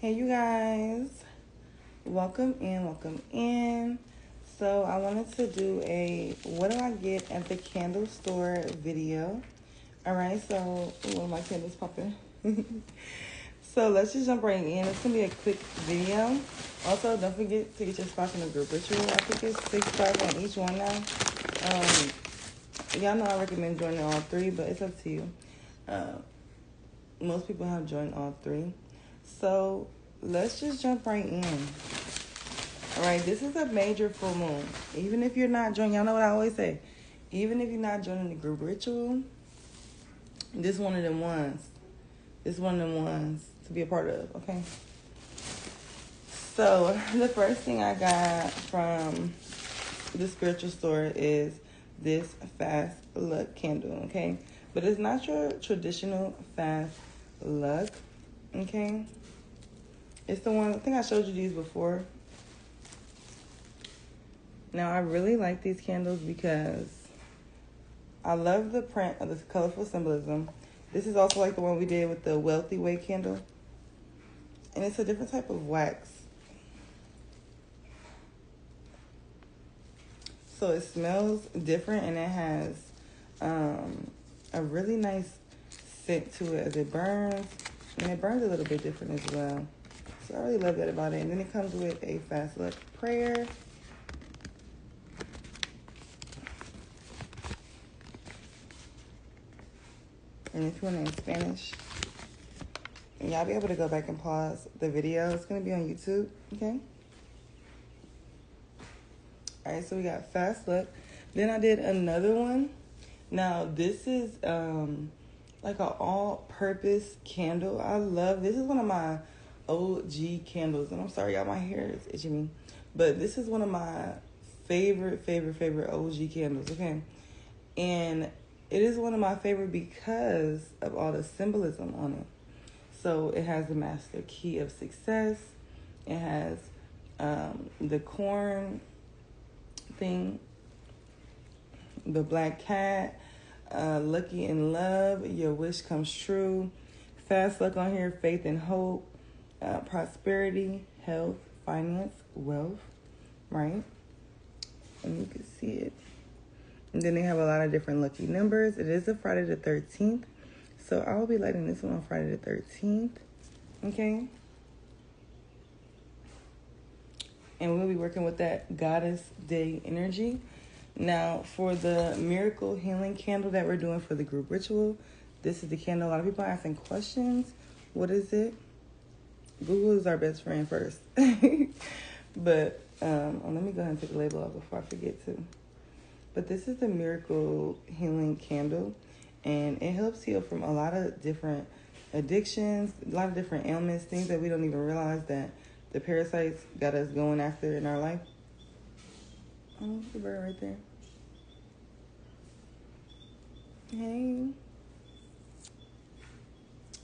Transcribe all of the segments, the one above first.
Hey, you guys. Welcome in, welcome in. So, I wanted to do a what do I get at the candle store video. All right, so, ooh, my candle's popping. So, let's just jump right in. It's going to be a quick video. Also, don't forget to get your spots in the group ritual. I think it's 6 stars on each one now. Y'all know I recommend joining all three, but it's up to you. Most people have joined all three. So, let's just jump right in. All right, this is a major full moon. Even if you're not joining, y'all know what I always say. Even if you're not joining the group ritual, this one of them ones. This one of them ones to be a part of, okay? So, the first thing I got from the spiritual store is this fast luck candle, okay? But it's not your traditional fast luck, okay? It's the one, I think I showed you these before. Now, I really like these candles because I love the print of this colorful symbolism. This is also like the one we did with the Wealthy Way candle. And it's a different type of wax. So it smells different and it has a really nice scent to it as it burns. And it burns a little bit different as well. So I really love that about it. And then it comes with a fast luck prayer. And if you want it in Spanish, y'all be able to go back and pause the video. It's going to be on YouTube, okay? All right, so we got fast luck. Then I did another one. Now, this is like an all-purpose candle. I love this. Is one of my OG candles. And I'm sorry, y'all, my hair is itching me. But this is one of my favorite OG candles, okay? And it is one of my favorite because of all the symbolism on it. So it has the master key of success. It has the corn thing, the black cat, lucky in love, your wish comes true, fast luck on here, faith and hope, prosperity, health, finance, wealth, right? And you can see it. And then they have a lot of different lucky numbers. It is a Friday the 13th. So I will be lighting this one on Friday the 13th. Okay. And we'll be working with that Goddess Day energy. Now, for the miracle healing candle that we're doing for the group ritual, this is the candle. A lot of people are asking questions. What is it? Google is our best friend first. But let me go ahead and take the label off before I forget to. But this is the miracle healing candle. And it helps heal from a lot of different addictions, a lot of different ailments, things that we don't even realize that the parasites got us going after in our life. Oh, the bird right there. Hey.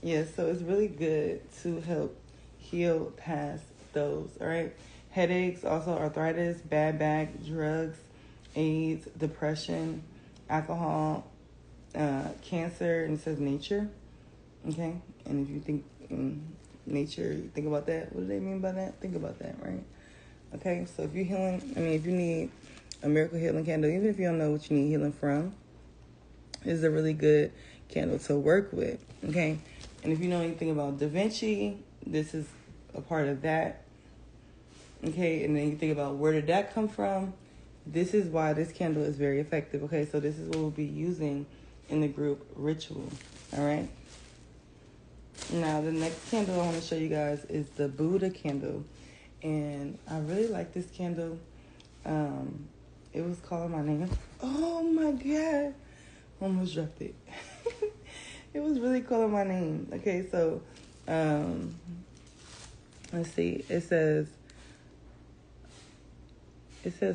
Yeah, so it's really good to help heal past those, all right? Headaches, also arthritis, bad back, drugs, AIDS, depression, alcohol, cancer, and it says nature, okay? And if you think nature, you think about that. What do they mean by that? Think about that, right? Okay, so if you're healing, if you need a miracle healing candle, even if you don't know what you need healing from, this is a really good candle to work with, okay? And if you know anything about Da Vinci, this is a part of that, okay? And then you think about where did that come from? This is why this candle is very effective, okay? So this is what we'll be using in the group ritual, all right? Now, the next candle I want to show you guys is the Buddha candle. And I really like this candle. It was calling my name. Oh, my God. Almost dropped it. It was really calling my name. Okay, so let's see. It says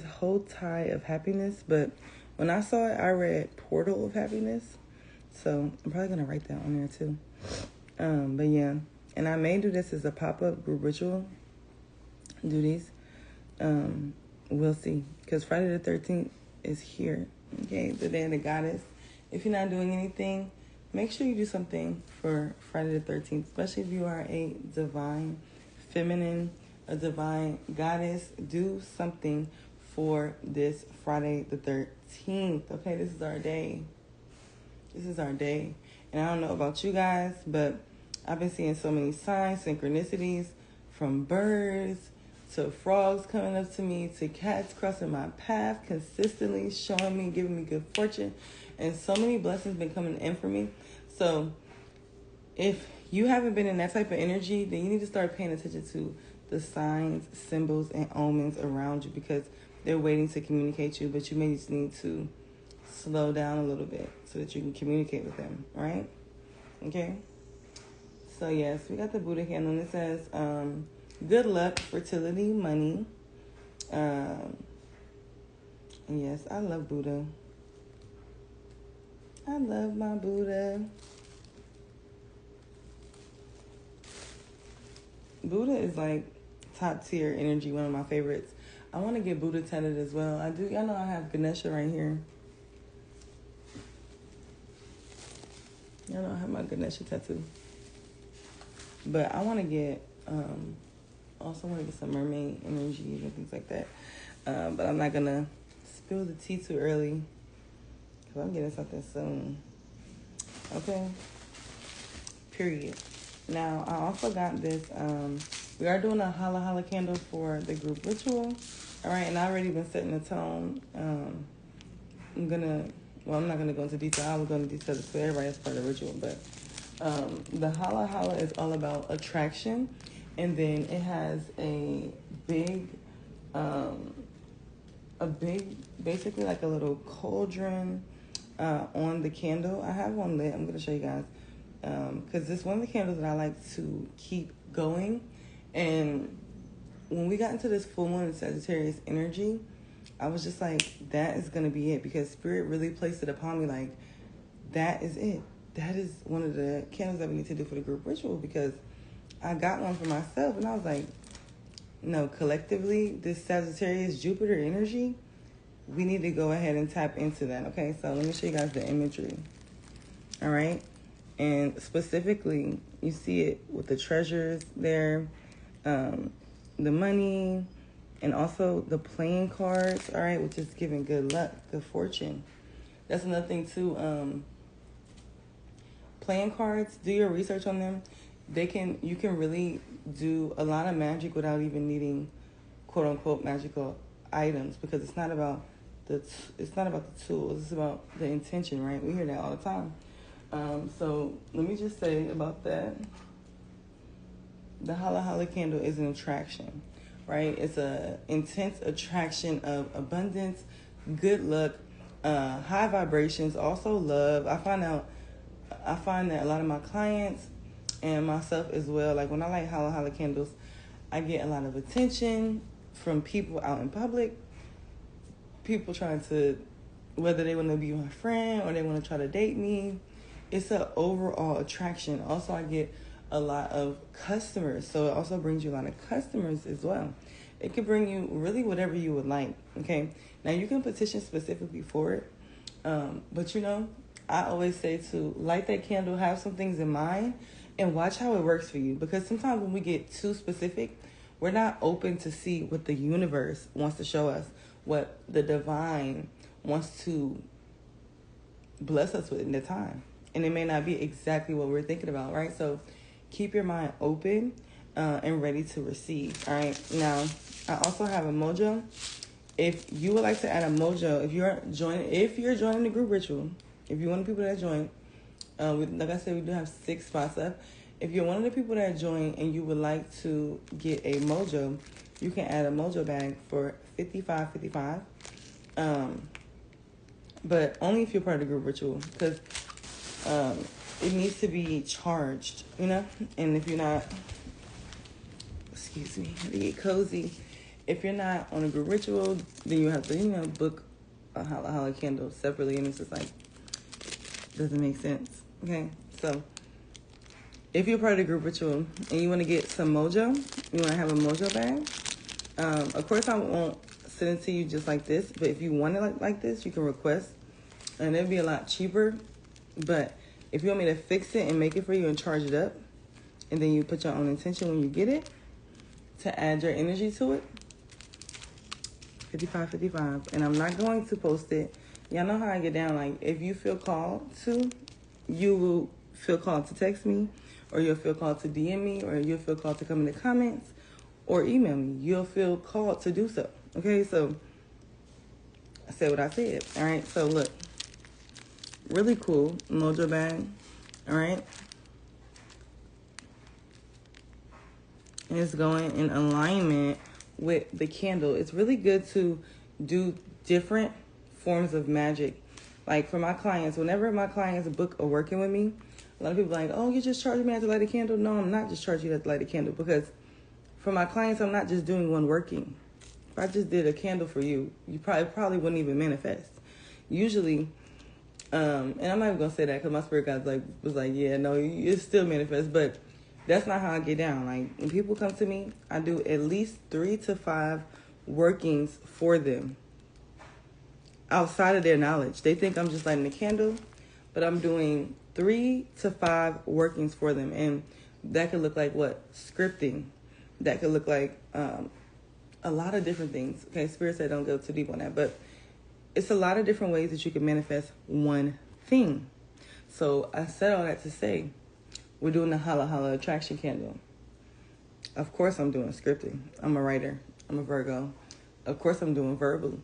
Hold Tie of Happiness. But when I saw it, I read Portal of Happiness. So I'm probably going to write that on there, too. But yeah, and I may do this as a pop-up group ritual. Do these. We'll see. Because Friday the 13th is here. Okay, the day of the goddess. If you're not doing anything, make sure you do something for Friday the 13th, especially if you are a divine feminine, a divine goddess, do something for this Friday the 13th. Okay, this is our day. This is our day. And I don't know about you guys, but I've been seeing so many signs, synchronicities, from birds to frogs coming up to me, to cats crossing my path consistently, showing me, giving me good fortune. And so many blessings been coming in for me. So if you haven't been in that type of energy, then you need to start paying attention to the signs, symbols, and omens around you, because they're waiting to communicate you, but you may just need to slow down a little bit so that you can communicate with them, right? Okay? So yes, we got the Buddha candle, and it says, good luck, fertility, money. And yes, I love Buddha. I love my Buddha. Buddha is like top tier energy, one of my favorites. I want to get Buddha tatted as well. I do. Y'all know I have Ganesha right here. Y'all know I have my Ganesha tattoo. But I want to get, also want to get some mermaid energies and things like that. But I'm not going to spill the tea too early, because I'm getting something soon. Okay? Period. Now, I also got this, we are doing a Hala Hala candle for the group ritual. All right, and I've already been setting the tone. I'm not going to go into detail. I will go into detail so everybody is part of the ritual. But the Hala Hala is all about attraction. And then it has a big, basically like a little cauldron on the candle. I have one lit. I'm going to show you guys. Because it's one of the candles that I like to keep going. And when we got into this full moon in Sagittarius energy, I was just like, that is going to be it. Because Spirit really placed it upon me like, that is it. That is one of the candles that we need to do for the group ritual. Because I got one for myself and I was like, no, collectively, this Sagittarius Jupiter energy, we need to go ahead and tap into that. Okay, so let me show you guys the imagery. All right. And specifically, you see it with the treasures there, the money, and also the playing cards, all right, which is giving good luck, good fortune. That's another thing, too. Playing cards, do your research on them. You can really do a lot of magic without even needing, quote unquote, magical items, because it's not about the tools. It's about the intention, right? We hear that all the time. So let me just say about that. The Hala Hala candle is an attraction, right? It's a intense attraction of abundance, good luck, high vibrations, also love. I find that a lot of my clients and myself as well, like when I light Hala Hala candles, I get a lot of attention from people out in public, people trying to, whether they want to be my friend or they want to try to date me. It's an overall attraction. Also, I get a lot of customers. So it also brings you a lot of customers as well. It could bring you really whatever you would like. Okay. Now you can petition specifically for it. But I always say to light that candle, have some things in mind, and watch how it works for you. Because sometimes when we get too specific, we're not open to see what the universe wants to show us, what the divine wants to bless us with in the time. And it may not be exactly what we're thinking about, right? So keep your mind open and ready to receive, all right? Now, I also have a mojo. If you would like to add a mojo, if you're joining the group ritual, if you're one of the people that join, like I said, we do have 6 spots left. If you're one of the people that join and you would like to get a mojo, you can add a mojo bag for $55.55. But only if you're part of the group ritual, because it needs to be charged, and if you're not, to get cozy, if you're not on a group ritual, then you have to, book a Hala Hala candle separately, and it's just like, doesn't make sense, okay? So, if you're part of the group ritual and you want to get some mojo, you want to have a mojo bag, of course I won't send it to you just like this, but if you want it like this, you can request, and it'll be a lot cheaper. But if you want me to fix it and make it for you and charge it up, and then you put your own intention when you get it, to add your energy to it. 5555. And I'm not going to post it. Y'all know how I get down. Like, if you feel called to, you will feel called to text me, or you'll feel called to DM me, or you'll feel called to come in the comments, or email me. You'll feel called to do so. Okay, so I said what I said. All right, so look. Really cool mojo bag. All right. And it's going in alignment with the candle. It's really good to do different forms of magic. Like for my clients, whenever my clients book a working with me, a lot of people are like, oh, you just charging me to light a candle? No, I'm not just charging you to light a candle, because for my clients, I'm not just doing one working. If I just did a candle for you, you probably wouldn't even manifest. Usually, and I'm not even gonna say that because my spirit guide was like, yeah, no, it still manifests, but that's not how I get down. Like when people come to me, I do at least 3 to 5 workings for them outside of their knowledge. They think I'm just lighting a candle, but I'm doing 3 to 5 workings for them, and that could look like what? Scripting. That could look like a lot of different things. Okay, Spirit said don't go too deep on that, but it's a lot of different ways that you can manifest one thing. So I said all that to say, we're doing the Hala Hala attraction candle. Of course I'm doing scripting. I'm a writer. I'm a Virgo. Of course I'm doing verbal.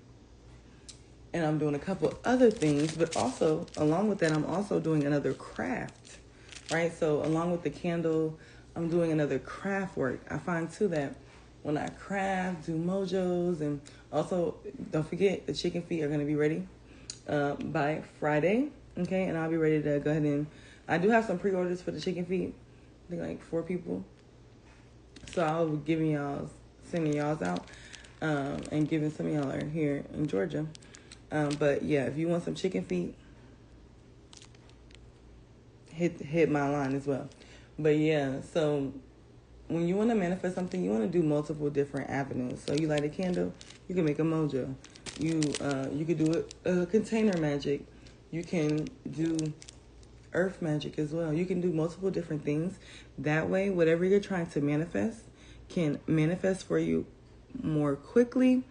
And I'm doing a couple other things, but also along with that, I'm also doing another craft, right? So along with the candle, I'm doing another craft work. I find too that when I craft, do mojos, and also don't forget the chicken feet are going to be ready by Friday. Okay, and I'll be ready to go ahead and I do have some pre-orders for the chicken feet. I think like 4 people. So I'll be sending y'all's out, and giving some of y'all are here in Georgia. But yeah, if you want some chicken feet, hit my line as well. But yeah, so when you want to manifest something, you want to do multiple different avenues. So you light a candle, you can make a mojo. You could do a container magic. You can do earth magic as well. You can do multiple different things. That way, whatever you're trying to manifest can manifest for you more quickly.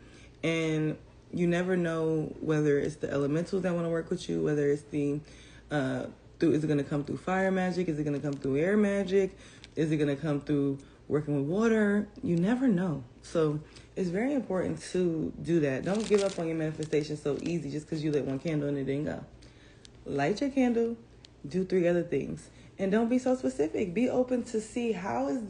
And you never know whether it's the elementals that want to work with you, whether it's is it going to come through fire magic? Is it going to come through air magic? Is it going to come through working with water? You never know. So it's very important to do that. Don't give up on your manifestation so easy just because you lit one candle and it didn't go. Light your candle, do 3 other things. And don't be so specific. Be open to see how is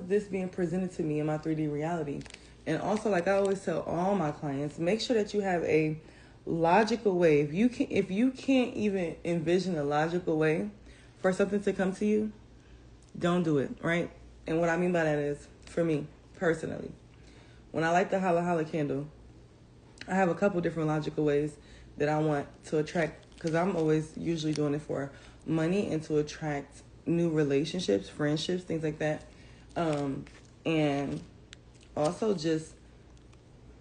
this being presented to me in my 3D reality. And also, like I always tell all my clients, make sure that you have a logical way. If you can't even envision a logical way for something to come to you, don't do it, right? And what I mean by that is, for me personally, when I light the Hala Hala candle, I have a couple different logical ways that I want to attract, because I'm always usually doing it for money and to attract new relationships, friendships, things like that. And also just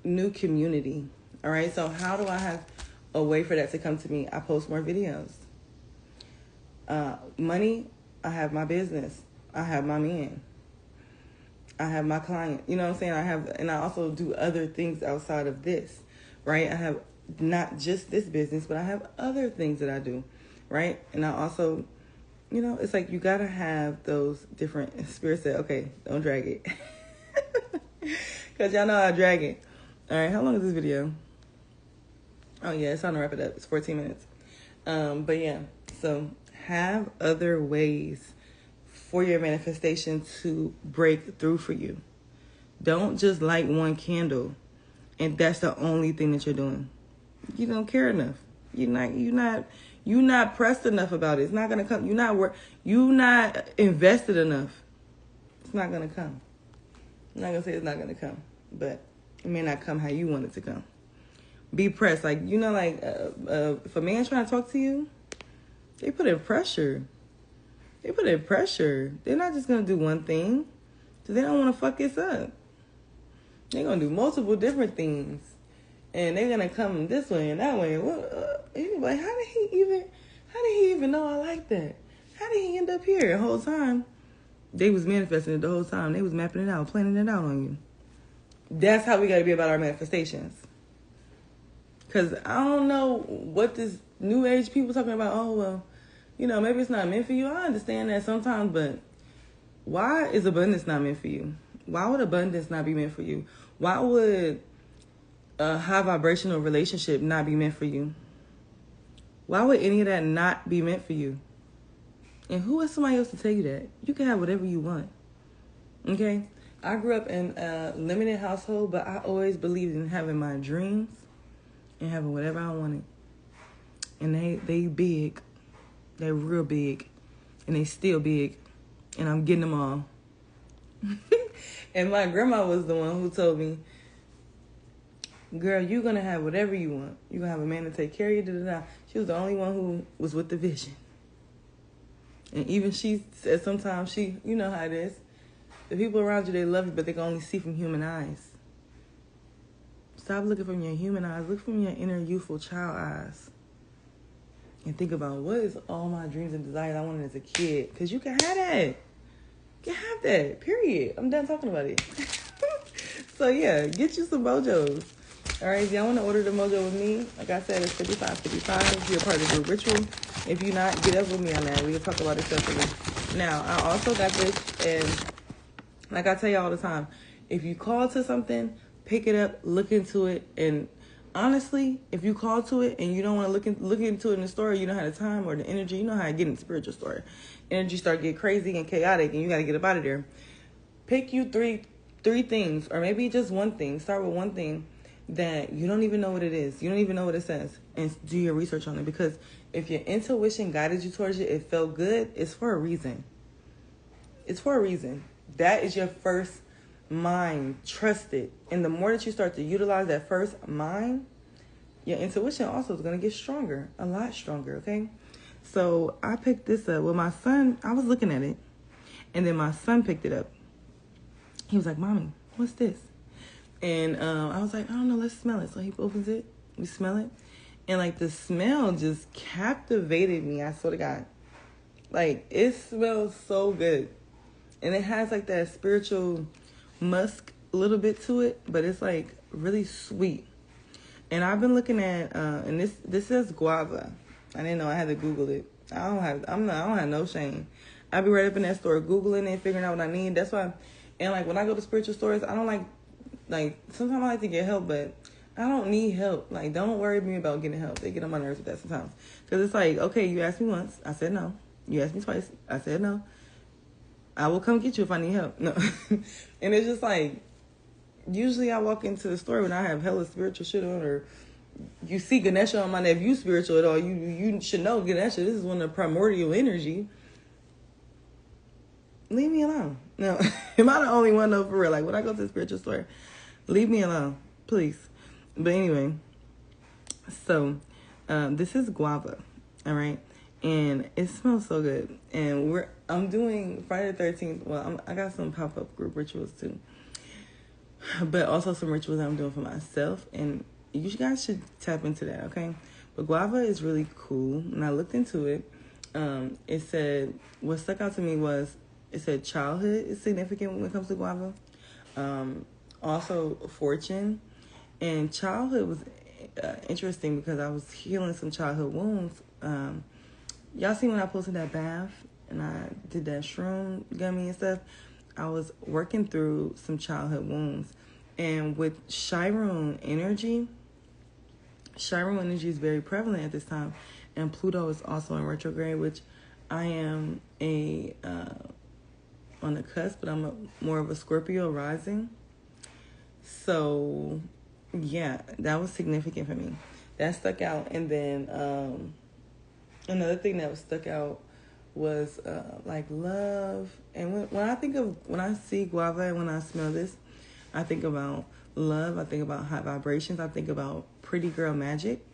new community. All right. So how do I have a way for that to come to me? I post more videos. Money, I have my business. I have my man. I have my client. You know what I'm saying? And I also do other things outside of this, right? I have not just this business, but I have other things that I do, right? And I also, it's like you got to have those different spirits that, okay, don't drag it. Because y'all know I drag it. All right, how long is this video? Oh, yeah, it's time to wrap it up. It's 14 minutes. But yeah, so have other ways for your manifestation to break through for you. Don't just light one candle and that's the only thing that you're doing. You don't care enough. You're not pressed enough about it. It's not gonna come. You're not invested enough. It's not gonna come. I'm not gonna say it's not gonna come, but it may not come how you want it to come. Be pressed, if a man's trying to talk to you, they put in pressure. They're not just gonna do one thing, because they don't want to fuck this up. They're gonna do multiple different things, and they're gonna come this way and that way. You're like, how did he even know I like that? How did he end up here the whole time? They was manifesting it the whole time. They was mapping it out, planning it out on you. That's how we got to be about our manifestations. Because I don't know what this new age people talking about. Oh, well, maybe it's not meant for you. I understand that sometimes, but why is abundance not meant for you? Why would abundance not be meant for you? Why would a high vibrational relationship not be meant for you? Why would any of that not be meant for you? And who is somebody else to tell you that? You can have whatever you want. Okay? I grew up in a limited household, but I always believed in having my dreams and having whatever I wanted. And they big. They're real big. And they still big. And I'm getting them all. And my grandma was the one who told me, girl, you're going to have whatever you want. You're going to have a man to take care of you. Da-da-da. She was the only one who was with the vision. And even she said sometimes you know how it is. The people around you, they love you, but they can only see from human eyes. Stop looking from your human eyes. Look from your inner youthful child eyes. And think about, what is all my dreams and desires I wanted as a kid? Because you can have that. You can have that, period. I'm done talking about it. So, yeah, get you some mojos. All right, if y'all want to order the mojo with me, like I said, it's $55.55. You're a part of the group ritual. If you're not, get up with me on that. We can talk about it separately. Now, I also got this, and like I tell you all the time, if you call to something, pick it up, look into it, and honestly, if you call to it and you don't want to look into it in the story, you don't have the time or the energy, you know how I get in the spiritual story. Energy start getting crazy and chaotic, and you got to get up out of there. Pick you three things, or maybe just one thing. Start with one thing that you don't even know what it is. You don't even know what it says, and do your research on it. Because if your intuition guided you towards it, it felt good, it's for a reason. It's for a reason. That is your first mind. Trust it. And the more that you start to utilize that first mind, your intuition also is going to get stronger, a lot stronger, okay? So I picked this up. Well, my son, I was looking at it, and then my son picked it up. He was like, Mommy, what's this? And I was like, I don't know, let's smell it. So he opens it, we smell it. And like the smell just captivated me, I swear to God. Like, it smells so good. And it has like that spiritual musk a little bit to it, but it's like really sweet. And I've been looking at, and this says guava. I didn't know, I had to Google it. I don't have no shame. I be right up in that store Googling it, figuring out what I need. That's why, and like when I go to spiritual stores, I don't like sometimes I like to get help, but I don't need help. Like, don't worry me about getting help. They get on my nerves with that sometimes. Because it's like, okay, you asked me once, I said no. You asked me twice, I said no. I will come get you if I need help. No. And it's just like, usually I walk into the store when I have hella spiritual shit on, or you see Ganesha on my neck. If you spiritual at all, you should know Ganesha. This is one of the primordial energy. Leave me alone. No. Am I the only one though, for real? Like, when I go to the spiritual store, leave me alone, please. But anyway, so this is guava, all right? And it smells so good. And I'm doing Friday the 13th. Well, I got some pop-up group rituals too, but also some rituals that I'm doing for myself. And you guys should tap into that, okay? But guava is really cool. And I looked into it. It said, what stuck out to me was, it said childhood is significant when it comes to guava. Also fortune. And childhood was interesting because I was healing some childhood wounds. Y'all seen when I posted that bath and I did that shroom gummy and stuff? I was working through some childhood wounds. And with Chiron energy is very prevalent at this time. And Pluto is also in retrograde, which I am on the cusp, but I'm more of a Scorpio rising. So, yeah, that was significant for me. That stuck out. And then another thing that was stuck out was like love. And when I see guava and when I smell this, I think about love. I think about high vibrations. I think about pretty girl magic.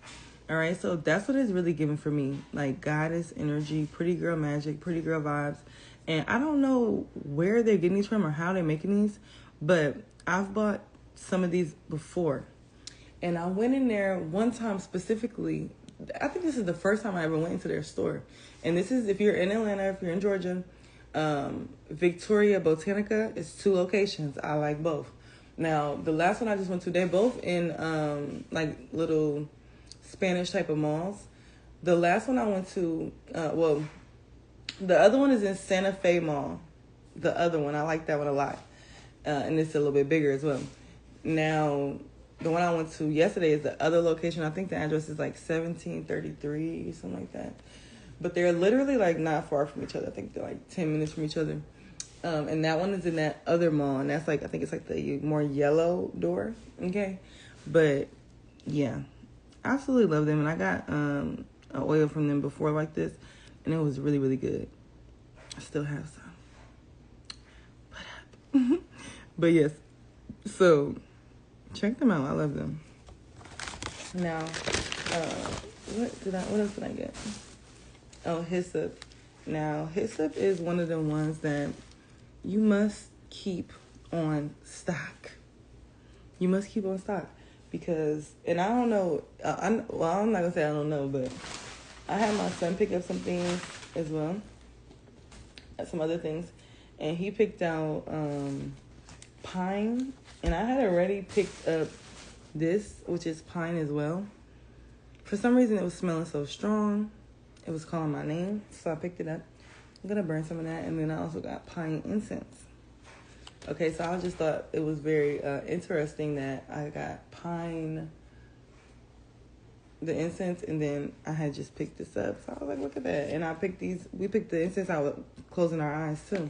All right, so that's what it's really giving for me. Like goddess energy, pretty girl magic, pretty girl vibes. And I don't know where they're getting these from or how they're making these, but I've bought some of these before. And I went in there one time specifically. I think this is the first time I ever went into their store. And this is, if you're in Atlanta, if you're in Georgia, Victoria Botanica is 2 locations. I like both. Now, the last one I just went to, they're both in like little Spanish type of malls. The last one I went to, the other one is in Santa Fe Mall. The other one, I like that one a lot. And it's a little bit bigger as well. Now, the one I went to yesterday is the other location. I think the address is like 1733, something like that. But they're literally like not far from each other. I think they're like 10 minutes from each other. And that one is in that other mall. And that's like, I think it's like the more yellow door. Okay. But yeah, I absolutely love them. And I got an oil from them before like this. And it was really, really good. I still have some. But yes. So check them out. I love them. Now, what else did I get? Oh, Hyssop. Now, Hyssop is one of the ones that you must keep on stock. You must keep on stock because, and I don't know. I'm not gonna say I don't know, but I had my son pick up some things as well, some other things, and he picked out pine, and I had already picked up this, which is pine as well. For some reason, it was smelling so strong. It was calling my name, so I picked it up. I'm going to burn some of that, and then I also got pine incense. Okay, so I just thought it was very interesting that I got pine, the incense, and then I had just picked this up. So I was like, look at that. And we picked the incense out with closing our eyes, too.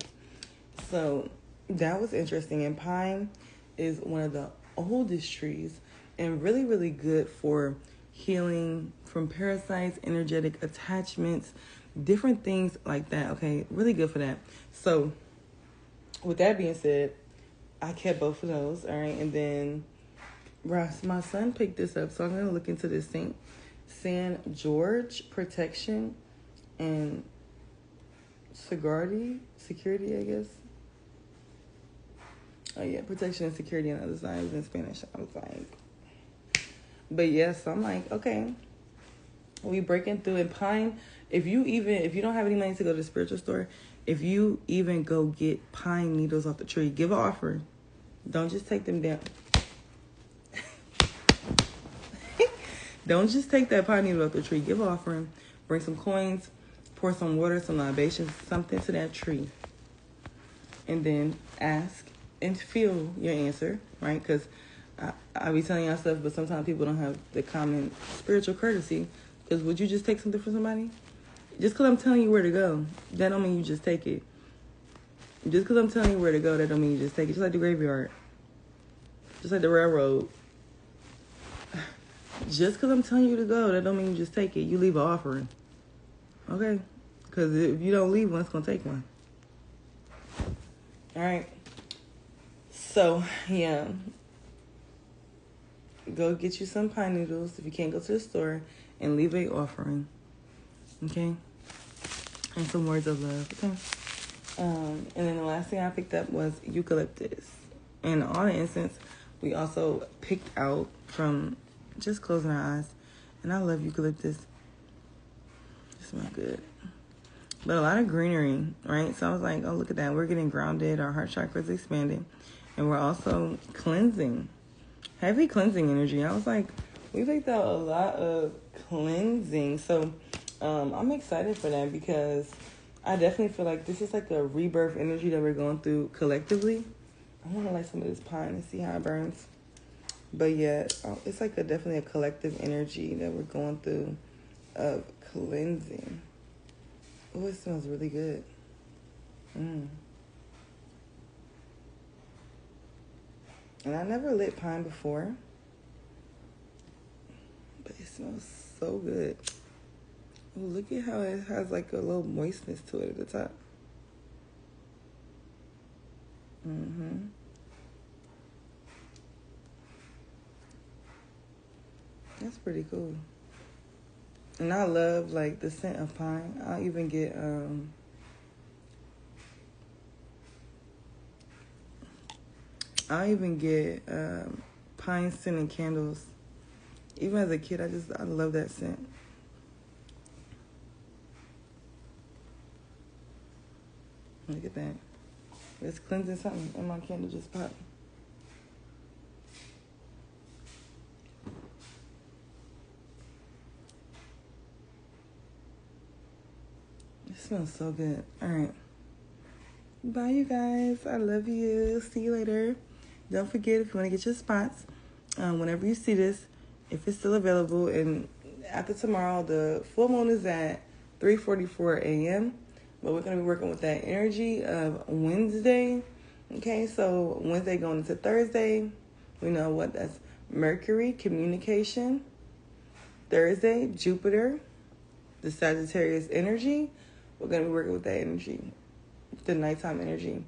So that was interesting. And pine is one of the oldest trees and really, really good for healing from parasites, energetic attachments, different things like that. Okay, really good for that. So with that being said, I kept both of those. All right, and then Ross, my son picked this up, so I'm gonna look into this San George protection and security, I guess. Oh yeah, protection and security on the other side. It was in Spanish. I was like, but yes, I'm like, okay. We breaking through in pine. If you don't have any money to go to the spiritual store, if you even go get pine needles off the tree, give an offering. Don't just take them down. Don't just take that pine needle off the tree. Give an offering. Bring some coins. Pour some water, some libations, something to that tree. And then ask and feel your answer, right? Because I be telling y'all stuff, but sometimes people don't have the common spiritual courtesy. Because would you just take something from somebody? Just because I'm telling you where to go, that don't mean you just take it. Just because I'm telling you where to go, that don't mean you just take it. Just like the graveyard. Just like the railroad. Just because I'm telling you to go, that don't mean you just take it. You leave an offering. Okay? Because if you don't leave one, it's going to take one. All right. So, yeah. Go get you some pine needles if you can't go to the store. And leave a offering. Okay? And some words of love. Okay? And then the last thing I picked up was eucalyptus. And all the incense we also picked out from just closing our eyes. And I love eucalyptus. It smells good. But a lot of greenery, right? So I was like, oh, look at that. We're getting grounded. Our heart chakra is expanding. And we're also cleansing. Heavy cleansing energy. I was like, we picked out a lot of cleansing. So I'm excited for that because I definitely feel like this is like a rebirth energy that we're going through collectively. I want to light some of this pine and see how it burns. But yeah, it's like definitely a collective energy that we're going through of cleansing. Oh, it smells really good. And I never lit pine before. But it smells so good. Oh, look at how it has like a little moistness to it at the top. That's pretty cool. And I love like the scent of pine. I'll even get pine scented candles. Even as a kid, I love that scent. that. It's cleansing something, and my candle just popped. It smells so good. All right. Bye, you guys. I love you. See you later. Don't forget, if you want to get your spots, whenever you see this, if it's still available, and after tomorrow, the full moon is at 3:44 a.m., but we're going to be working with that energy of Wednesday. Okay, so Wednesday going into Thursday, we know what that's Mercury, communication. Thursday, Jupiter, the Sagittarius energy. We're going to be working with that energy, the nighttime energy.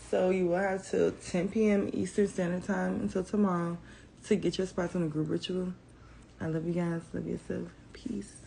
So you will have till 10 p.m. Eastern Standard Time until tomorrow to get your spots on the group ritual. I love you guys. Love yourself. Peace.